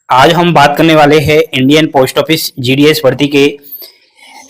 आज हम बात करने वाले हैं इंडियन पोस्ट ऑफिस जीडीएस भर्ती के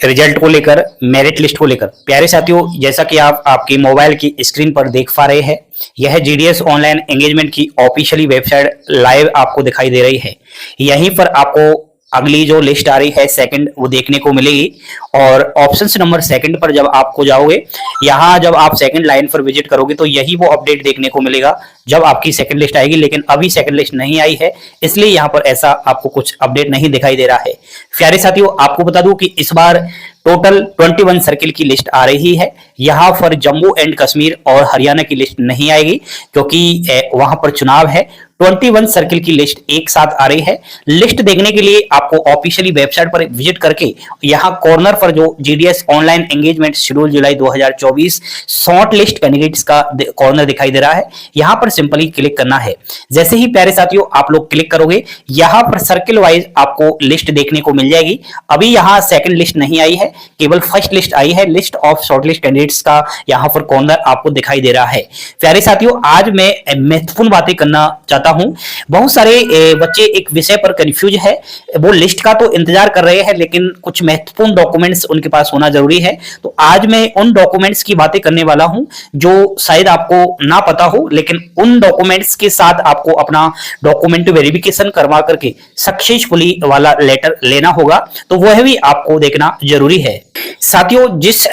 रिजल्ट को लेकर, मेरिट लिस्ट को लेकर। प्यारे साथियों, जैसा कि आप आपकी मोबाइल की स्क्रीन पर देख पा रहे हैं, यह जीडीएस ऑनलाइन एंगेजमेंट की ऑफिशियली वेबसाइट लाइव आपको दिखाई दे रही है। यहीं पर आपको अगली जो लिस्ट आ रही है सेकंड, वो देखने को मिलेगी। और ऑप्शंस नंबर सेकंड पर जब आपको जाओगे, यहाँ जब आप सेकंड लाइन पर विजिट करोगे तो यही वो अपडेट देखने को मिलेगा जब आपकी सेकंड लिस्ट आएगी। लेकिन अभी सेकंड लिस्ट नहीं आई है, इसलिए यहाँ पर ऐसा आपको कुछ अपडेट नहीं दिखाई दे रहा है। प्यारे साथियों, आपको बता दूं कि इस बार टोटल 21 सर्किल की लिस्ट आ रही है। यहाँ पर जम्मू एंड कश्मीर और हरियाणा की लिस्ट नहीं आएगी क्योंकि वहां पर चुनाव है। 21 सर्किल की लिस्ट एक साथ आ रही है। लिस्ट देखने के लिए आपको ऑफिशियली वेबसाइट पर विजिट करके यहाँ कॉर्नर पर जो जीडीएस ऑनलाइन एंगेजमेंट शेड्यूल जुलाई 2024 शॉर्ट लिस्ट कैंडिडेट्स का कॉर्नर दिखाई दे रहा है, यहाँ पर सिंपली क्लिक करना है। जैसे ही प्यारे साथियों आप लोग क्लिक करोगे, यहाँ पर सर्किल वाइज आपको लिस्ट देखने को मिल जाएगी। अभी यहाँ सेकंड लिस्ट नहीं आई है, केवल फर्स्ट लिस्ट आई है। List of short list candidates का यहाँ पर कॉर्नर आपको दिखाई दे रहा है। प्यारे साथियों, आज मैं महत्वपूर्ण बातें करना चाहता हूं। बहुत सारे बच्चे एक विषय पर कंफ्यूज है, वो लिस्ट का तो इंतजार कर रहे हैं, लेकिन कुछ महत्वपूर्ण डॉक्यूमेंट्स उनके पास होना जरूरी है। तो आज मैं उन डॉक्यूमेंट्स की बातें करने वाला हूं जो शायद आपको ना पता हो, लेकिन उन डॉक्यूमेंट्स के साथ आपको अपना डॉक्यूमेंट वेरिफिकेशन करवा करके सक्सेसफुली वाला लेटर लेना होगा, तो वह भी आपको देखना जरूरी है। साथियों, जिस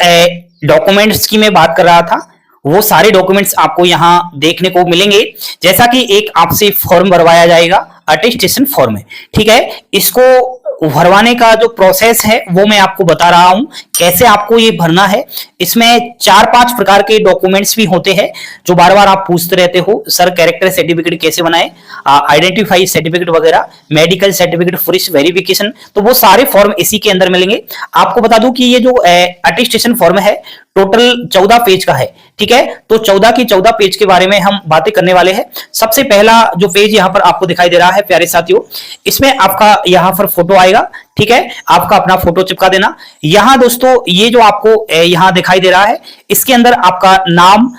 डॉक्यूमेंट्स की मैं बात कर रहा था, वो सारे डॉक्यूमेंट्स आपको यहां देखने को मिलेंगे। जैसा कि एक आपसे फॉर्म भरवाया जाएगा, अटेस्टेशन फॉर्म है, ठीक है। इसको भरवाने का जो प्रोसेस है वो मैं आपको बता रहा हूं, कैसे आपको ये भरना है। इसमें 4-5 प्रकार के डॉक्यूमेंट्स भी होते हैं जो बार बार आप पूछते रहते हो, सर कैरेक्टर सर्टिफिकेट कैसे बनाए, आइडेंटिफाई सर्टिफिकेट वगैरह, मेडिकल सर्टिफिकेट, पुलिस वेरिफिकेशन, तो वो सारे फॉर्म इसी के अंदर मिलेंगे। आपको बता दूं कि ये जो अटेस्टेशन फॉर्म है टोटल 14 पेज का है, ठीक है। तो 14 की 14 पेज के बारे में हम बातें करने वाले हैं। सबसे पहला जो पेज यहाँ पर आपको दिखाई दे रहा है प्यारे साथियों, इसमें आपका यहाँ पर फोटो आएगा, ठीक है। आपका अपना फोटो चिपका देना। यहाँ दोस्तों ये जो आपको यहाँ दिखाई दे रहा है, इसके अंदर आपका नाम,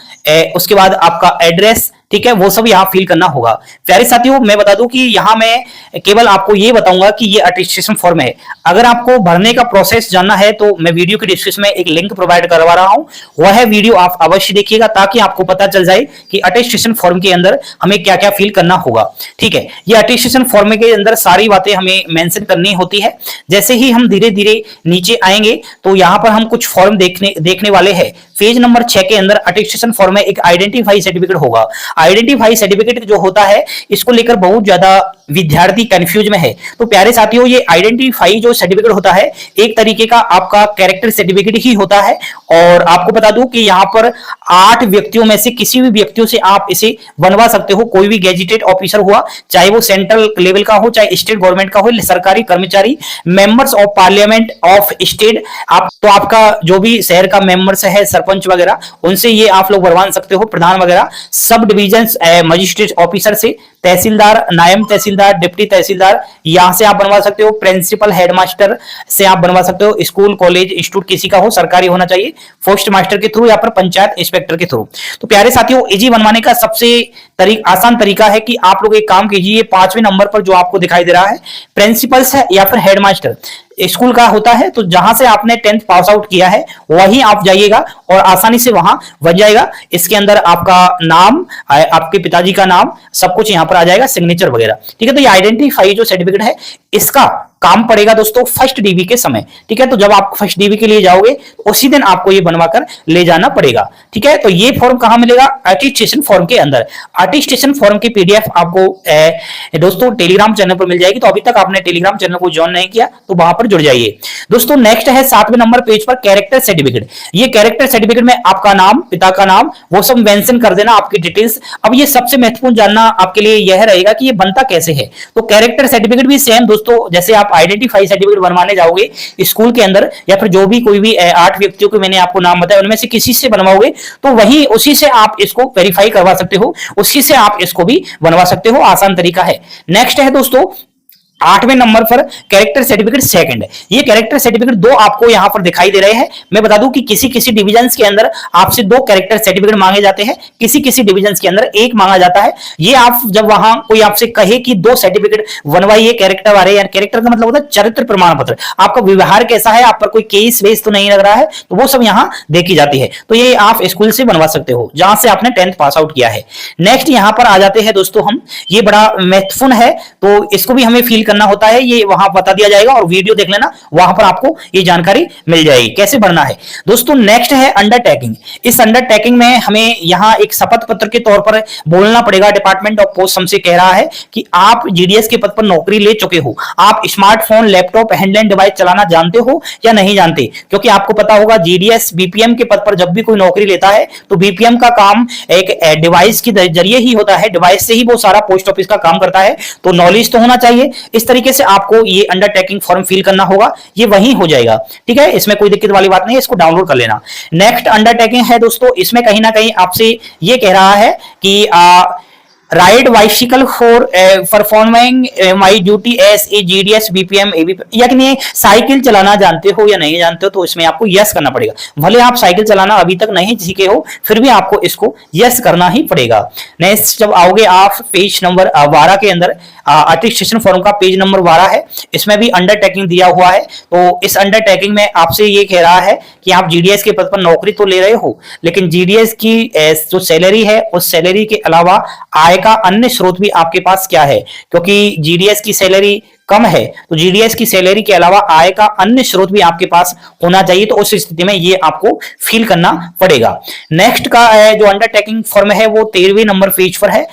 उसके बाद आपका एड्रेस, ठीक है, वो सब यहाँ फिल करना होगा। प्यारे साथियों, मैं बता दूं कि यहाँ मैं केवल आपको ये बताऊंगा कि ये अटेस्टेशन फॉर्म है। अगर आपको भरने का प्रोसेस जानना है तो मैं वीडियो के डिस्क्रिप्शन में एक लिंक प्रोवाइड करवा रहा हूं, वह वीडियो आप अवश्य देखिएगा ताकि आपको पता चल जाए कि अटेस्टेशन फॉर्म के अंदर हमें क्या क्या फिल करना होगा, ठीक है। ये अटेस्टेशन फॉर्म के अंदर सारी बातें हमें मेंशन करनी होती है। जैसे ही हम धीरे धीरे नीचे आएंगे तो यहाँ पर हम कुछ फॉर्म देखने वाले हैं। पेज नंबर 6 के अंदर अटेस्टेशन फॉर्म में एक आइडेंटिफाई सर्टिफिकेट होगा। आइडेंटिफाई सर्टिफिकेट जो होता है, इसको लेकर बहुत ज्यादा विद्यार्थी कंफ्यूज में है। तो प्यारे साथियों, ये आइडेंटिफाई जो सर्टिफिकेट होता है, एक तरीके का आपका कैरेक्टर सर्टिफिकेट ही होता है। और आपको बता दूं कि यहाँ पर 8 व्यक्तियों में से किसी भी व्यक्तियों से आप इसे बनवा सकते हो। कोई भी गेजेटेड ऑफिसर हुआ, चाहे वो सेंट्रल लेवल का हो, चाहे स्टेट गवर्नमेंट का हो, सरकारी कर्मचारी, members of parliament of state, आप तो आपका जो भी शहर का मेंबर्स है, सरपंच वगैरह, उनसे ये आप लोग बनवा सकते हो। प्रधान वगैरह, सब डिवीजन मजिस्ट्रेट ऑफिसर से, तहसीलदार, नायब तहसीलदार, डिप्टी तहसीलदार, यहां से आप बनवा सकते हो। प्रिंसिपल, हेडमास्टर से आप बनवा सकते हो। स्कूल, कॉलेज, इंस्टीट्यूट किसी का हो, सरकारी होना चाहिए, पोस्ट मास्टर के थ्रू या फिर पंचायत इंस्पेक्टर के थ्रू। तो प्यारे साथियों, इजी बनवाने का सबसे आसान तरीका है कि आप लोग एक काम कीजिए, 5वें नंबर पर जो आपको दिखाई दे रहा है, प्रिंसिपल्स है या फिर हेडमास्टर स्कूल का होता है, तो जहां से आपने 10th पास आउट किया है वहीं आप जाइएगा और आसानी से वहां बन जाएगा। इसके अंदर आपका नाम, आपके पिताजी का नाम, सब कुछ यहां पर आ जाएगा, सिग्नेचर वगैरह, ठीक है। तो ये आइडेंटिफाई जो सर्टिफिकेट है, इसका काम पड़ेगा दोस्तों फर्स्ट डीबी के समय, ठीक है। तो जब आप फर्स्ट डीबी के लिए जाओगे, उसी दिन आपको ये बनवाकर ले जाना पड़ेगा, ठीक है। तो ये फॉर्म कहां मिलेगा? अटेस्टेशन फॉर्म के अंदर। अटेस्टेशन फॉर्म की पीडीएफ आपको दोस्तों टेलीग्राम चैनल पर मिल जाएगी। तो अभी तक आपने टेलीग्राम चैनल को ज्वाइन नहीं किया तो वहां पर जुड़ जाइए दोस्तों। नेक्स्ट है 7वें नंबर पेज पर कैरेक्टर सर्टिफिकेट। ये कैरेक्टर सर्टिफिकेट में आपका नाम, पिता का नाम, वो सब मेंशन कर देना, आपकी डिटेल्स। अब ये सबसे महत्वपूर्ण जानना आपके लिए यह रहेगा कि ये बनता कैसे है। तो कैरेक्टर सर्टिफिकेट भी सेम दोस्तों, जैसे आप आइडेंटिफाई सर्टिफिकेट बनवाने जाओगे स्कूल के अंदर या फिर जो भी कोई भी 8 व्यक्तियों के मैंने आपको नाम बताया, उनमें से किसी से बनवाओगे तो वही उसी से आप इसको वेरीफाई करवा सकते हो, उसी से आप इसको भी बनवा सकते हो। आसान तरीका है। नेक्स्ट है दोस्तों 8वें नंबर पर कैरेक्टर सर्टिफिकेट सेकंड है। ये कैरेक्टर सर्टिफिकेट दो आपको यहां पर दिखाई दे रहे हैं। मैं बता दूं कि किसी किसी डिवीजन्स के अंदर आपसे 2 कैरेक्टर सर्टिफिकेट मांगे जाते हैं, किसी किसी डिवीजन्स के अंदर 1 मांगा जाता है। ये आप जब वहां कोई आपसे कहे कि 2 सर्टिफिकेट बनवाइए कैरेक्टर वाले, यार कैरेक्टर का मतलब होता है चरित्र प्रमाण पत्र, आपका व्यवहार कैसा है, आप पर कोई केस वेस तो नहीं लग रहा है, तो वो सब यहां देखी जाती है। तो ये आप स्कूल से बनवा सकते हो जहां से आपने 10th पास आउट किया है। नेक्स्ट यहां पर आ जाते हैं दोस्तों हम, ये बड़ा महत्वपूर्ण है तो इसको भी हमें फील करना होता है, ये वहां बता दिया जाएगा और वीडियो देख लेना, वहां पर आपको ये जानकारी मिल जाएगी कैसे भरना है। दोस्तों नेक्स्ट है अंडरटेकिंग। इस अंडरटेकिंग में हमें यहां एक शपथ पत्र के तौर पर बोलना पड़ेगा। डिपार्टमेंट ऑफ पोस्ट हमसे कह रहा है कि आप जीडीएस के पद पर नौकरी ले चुके हो, आप स्मार्टफोन, लैपटॉप, हैंडलाइन डिवाइस चलाना जानते हो या नहीं जानते, क्योंकि आपको पता होगा जीडीएस बीपीएम के पद पर जब भी कोई नौकरी लेता है तो बीपीएम का काम एक डिवाइस के जरिए ही होता है, डिवाइस से ही वो सारा पोस्ट ऑफिस का काम करता है, तो नॉलेज तो होना चाहिए। इस तरीके से आपको ये अंडरटेकिंग फॉर्म फिल करना होगा, ये वहीं हो जाएगा, ठीक है, इसमें कोई दिक्कत वाली बात नहीं है, इसको डाउनलोड कर लेना। नेक्स्ट अंडरटेकिंग है दोस्तों, इसमें कहीं ना कहीं आपसे ये कह रहा है कि ride bicycle for performing my duty S A GDS BPM ABP, यानी साइकिल चलाना जानते हो या नहीं जानते हो, तो इसमें आपको यस करना पड़ेगा। भले आप साइकिल चलाना अभी तक नहीं सीखे हो, फिर भी आपको इसको यस करना ही पड़ेगा। नेक्स्ट जब आओगे आप पेज नंबर 12 के अंदर, अटेस्टेशन फॉर्म का पेज नंबर 12 है, इसमें भी अंडरटेकिंग दिया हुआ है। तो इस अंडरटेकिंग में आपसे ये कह रहा है कि आप जीडीएस के पद पर नौकरी तो ले रहे हो, लेकिन जीडीएस की जो सैलरी है उस सैलरी के अलावा आय का अन्य स्रोत भी आपके पास क्या है, क्योंकि जीडीएस की सैलरी कम है तो जीडीएस की सैलरी के अलावा आय का अन्य स्रोत भी आपके पास होना चाहिए, तो उस स्थिति में ये आपको फिल करना पड़ेगा। नेक्स्ट का जो अंडरटेकिंग फॉर्म है वो 13वें नंबर पेज पर है।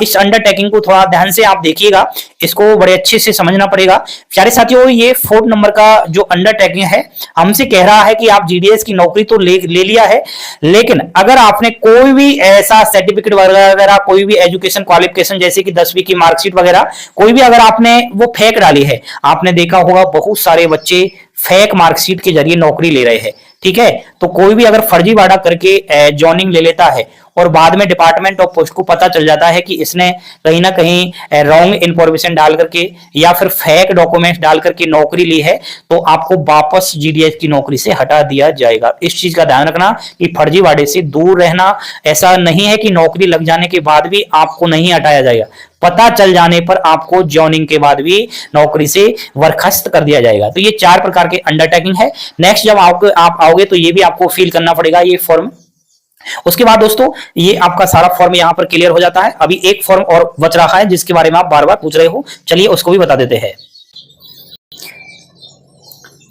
इस अंडरटेकिंग को थोड़ा ध्यान से आप देखिएगा, इसको बड़े अच्छे से समझना पड़ेगा। प्यारे साथियों, ये 4th नंबर का जो अंडरटेकिंग है हमसे कह रहा है कि आप जीडीएस की नौकरी तो ले लिया है, लेकिन अगर आपने कोई भी ऐसा सर्टिफिकेट वगैरह, कोई भी एजुकेशन क्वालिफिकेशन जैसे कि 10वीं की मार्कशीट वगैरह, कोई भी अगर आपने वो फेक डाली है, आपने देखा होगा बहुत सारे बच्चे फेक मार्कशीट के जरिए नौकरी ले रहे हैं, ठीक है, तो कोई भी अगर फर्जीवाड़ा करके जॉइनिंग ले लेता है और बाद में डिपार्टमेंट ऑफ पोस्ट को पता चल जाता है कि इसने कहीं ना कहीं रॉन्ग इंफॉर्मेशन डाल करके या फिर फेक डॉक्यूमेंट्स डाल करके नौकरी ली है, तो आपको वापस जीडीएस की नौकरी से हटा दिया जाएगा। इस चीज का ध्यान रखना कि फर्जीवाड़े से दूर रहना। ऐसा नहीं है कि नौकरी लग जाने के बाद भी आपको नहीं हटाया जाएगा, पता चल जाने पर आपको जॉइनिंग के बाद भी नौकरी से बर्खास्त कर दिया जाएगा। तो ये 4 प्रकार के अंडरटेकिंग है। नेक्स्ट जब आप आओगे तो ये भी आपको फिल करना पड़ेगा ये फॉर्म। उसके बाद दोस्तों ये आपका सारा फॉर्म यहां पर क्लियर हो जाता है। अभी एक फॉर्म और बच रहा है जिसके बारे में आप बार बार पूछ रहे हो, चलिए उसको भी बता देते हैं।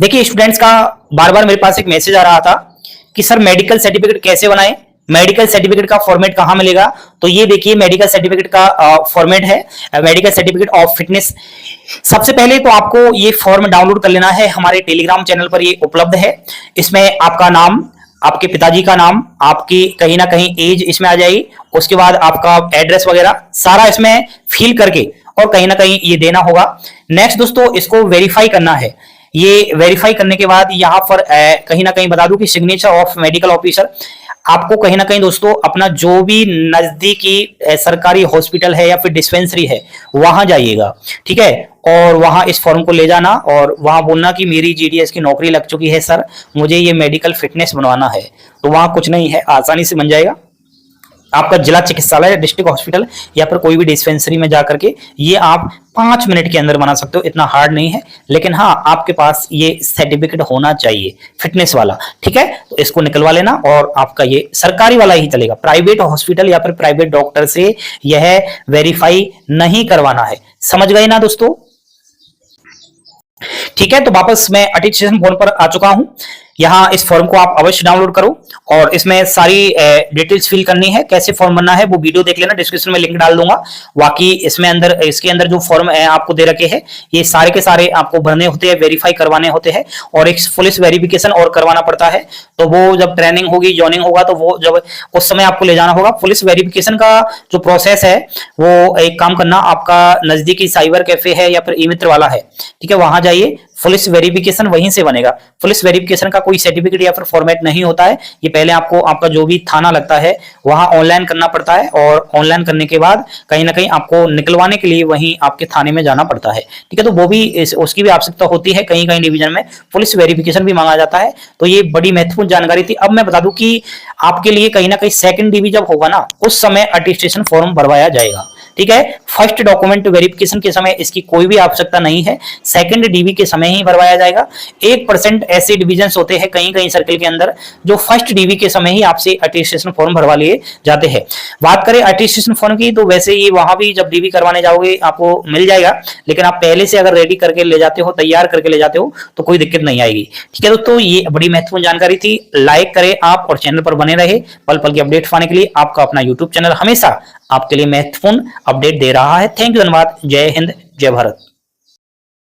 देखिए स्टूडेंट्स का बार बार मेरे पास एक मैसेज आ रहा था कि सर मेडिकल सर्टिफिकेट कैसे बनाएं, मेडिकल सर्टिफिकेट का फॉर्मेट कहां मिलेगा। तो ये देखिए मेडिकल सर्टिफिकेट का फॉर्मेट है, मेडिकल सर्टिफिकेट ऑफ फिटनेस। सबसे पहले तो आपको ये फॉर्म डाउनलोड कर लेना है, हमारे टेलीग्राम चैनल पर ये उपलब्ध है। इसमें आपका नाम, आपके पिताजी का नाम, आपकी कहीं ना कहीं एज इसमें आ जाएगी, उसके बाद आपका एड्रेस वगैरह सारा इसमें फिल करके और कहीं ना कहीं ये देना होगा। नेक्स्ट दोस्तों इसको वेरीफाई करना है। ये वेरीफाई करने के बाद यहाँ पर कहीं ना कहीं बता दूं कि सिग्नेचर ऑफ मेडिकल ऑफिसर, आपको कहीं ना कहीं दोस्तों अपना जो भी नजदीकी सरकारी हॉस्पिटल है या फिर डिस्पेंसरी है वहां जाइएगा, ठीक है, और वहां इस फॉर्म को ले जाना और वहां बोलना कि मेरी जीडीएस की नौकरी लग चुकी है सर, मुझे ये मेडिकल फिटनेस बनवाना है। तो वहां कुछ नहीं है, आसानी से बन जाएगा। आपका जिला चिकित्सालय, डिस्ट्रिक्ट हॉस्पिटल या फिर कोई भी डिस्पेंसरी में जाकर के ये आप 5 मिनट के अंदर बना सकते हो, इतना हार्ड नहीं है। लेकिन हाँ, आपके पास ये सर्टिफिकेट होना चाहिए फिटनेस वाला, ठीक है, तो इसको निकलवा लेना और आपका ये सरकारी वाला ही चलेगा। प्राइवेट हॉस्पिटल या फिर प्राइवेट डॉक्टर से यह वेरीफाई नहीं करवाना है। समझ गए ना दोस्तों? ठीक है, तो वापस मैं अटेस्टेशन फॉर्म पर आ चुका हूं। यहाँ इस फॉर्म को आप अवश्य डाउनलोड करो और इसमें सारी डिटेल्स फिल करनी है। कैसे फॉर्म बनना है वो वीडियो देख लेना, डिस्क्रिप्शन में लिंक डाल दूंगा। बाकी इसमें अंदर, इसके अंदर जो फॉर्म आपको दे रखे हैं ये सारे के सारे आपको भरने होते हैं, वेरीफाई करवाने होते हैं और एक पुलिस वेरिफिकेशन और करवाना पड़ता है। तो वो जब ट्रेनिंग होगी, ज्वाइनिंग होगा, तो वो जब उस समय आपको ले जाना होगा। पुलिस वेरिफिकेशन का जो प्रोसेस है वो एक काम करना, आपका नजदीकी साइबर कैफे है या फिर ई मित्र वाला है, ठीक है, वहां जाइए, पुलिस वेरिफिकेशन वहीं से बनेगा। पुलिस वेरिफिकेशन का कोई सर्टिफिकेट या फिर फॉर्मेट नहीं होता है, ये पहले आपको आपका जो भी थाना लगता है वहां ऑनलाइन करना पड़ता है, और ऑनलाइन करने के बाद कहीं ना कहीं आपको निकलवाने के लिए वहीं आपके थाने में जाना पड़ता है। ठीक है, तो वो भी उसकी भी आवश्यकता होती है। कहीं कहीं डिवीजन में पुलिस वेरिफिकेशन भी मांगा जाता है। तो ये बड़ी महत्वपूर्ण जानकारी थी। अब मैं बता दूं कि आपके लिए कहीं ना कहीं सेकंड डीवी जब होगा ना, उस समय अटेस्टेशन फॉर्म भरवाया जाएगा। ठीक है, फर्स्ट डॉक्यूमेंट वेरिफिकेशन के समय इसकी कोई भी आवश्यकता नहीं है, सेकंड डीवी के समय ही भरवाया जाएगा। 1% ऐसे डिविजन होते हैं कहीं कहीं सर्किल के अंदर जो फर्स्ट डीवी के समय ही आपसे अटेस्टेशन फॉर्म भरवा लिए जाते हैं। बात करें अटेस्टेशन फॉर्म की, तो वैसे ये वहां भी जब डीवी करवाने जाओगे आपको मिल जाएगा, लेकिन आप पहले से अगर रेडी करके ले जाते हो, तैयार करके ले जाते हो, तो कोई दिक्कत नहीं आएगी। ठीक है दोस्तों, ये बड़ी महत्वपूर्ण जानकारी थी। लाइक करें आप और चैनल पर बने रहे पल पल की अपडेट पाने के लिए। आपका अपना यूट्यूब चैनल हमेशा आपके लिए महत्वपूर्ण अपडेट दे रहा है। थैंक यू, धन्यवाद। जय हिंद, जय भारत।